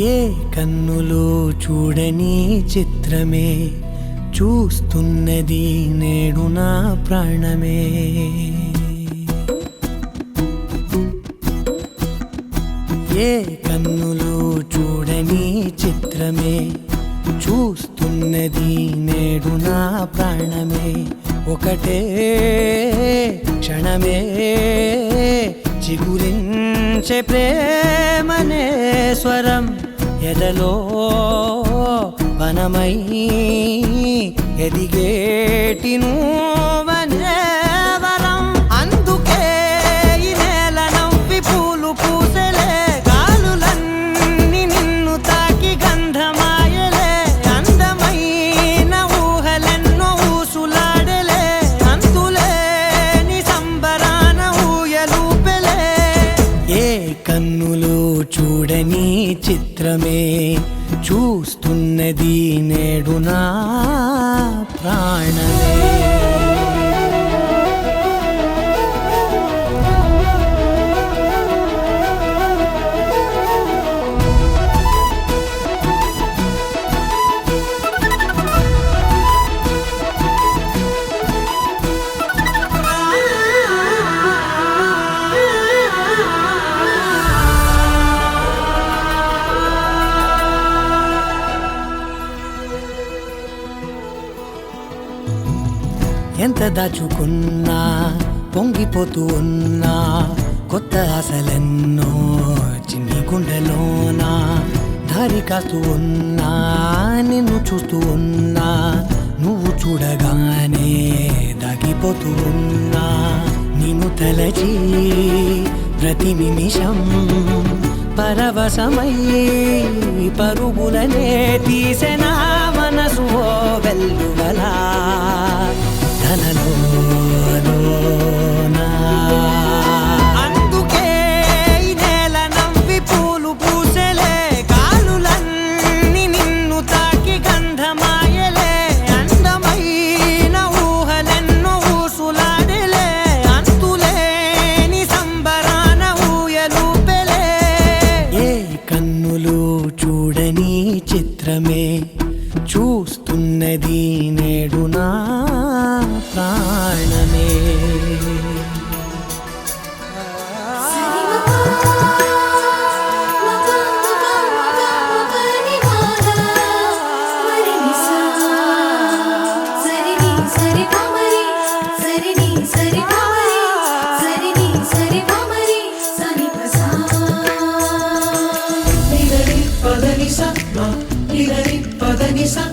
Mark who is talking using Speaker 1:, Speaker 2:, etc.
Speaker 1: ఏ కన్నులో చూడని చిత్రమే చూస్తున్నది నేడు నా ప్రాణమే. ఏ కన్నులో చూడని చిత్రమే చూస్తున్నది నేడు నా ప్రాణమే. ఒకటే క్షణమే చిగురించే ప్రేమనే స్వరం ఎదలో వనమై ఎదిగేటి నువ్వనే వరం. అందుకే ఈ నేల నవ్వి పూలు పూసెలే, గాలులన్నీ నిన్ను తాకి గంధమాయలే. అందమైన ఊహలెన్నో ఊసులాడలే, అంతులేని సంబరాన ఊయలూపెలే. ఏ కన్నులో చూడని చిత్రమే చూస్తున్నది నేడు నా ప్రాణమే. ఎంత దాచుకున్నా పొంగిపోతూ ఉన్నా, కొత్త ఆశలెన్నో చిన్ని గుండెలోనా. దారి కాస్తూ ఉన్నా, నిన్ను చూస్తూ ఉన్నా, నువ్వు చూడగానే దాగిపోతూ ఉన్నా. నిన్ను తలచి ప్రతి నిమిషం పరవశమై పరుగులనే తీసెనా మనసు ఓ వెల్లువలా. అందుకే ఈ నేల నవ్వి పూలు పూసెలే, గాలులన్నీ నిన్ను తాకి గంధమాయలే. అందమైన ఊహలెన్నో ఊసులాడలే, అంతులేని సంబరాన ఊయలూపెలే. ఏ కన్నులు చూడని చిత్రమే చూస్తున్నది నేడు నా ప్రాణమే.
Speaker 2: Padanisha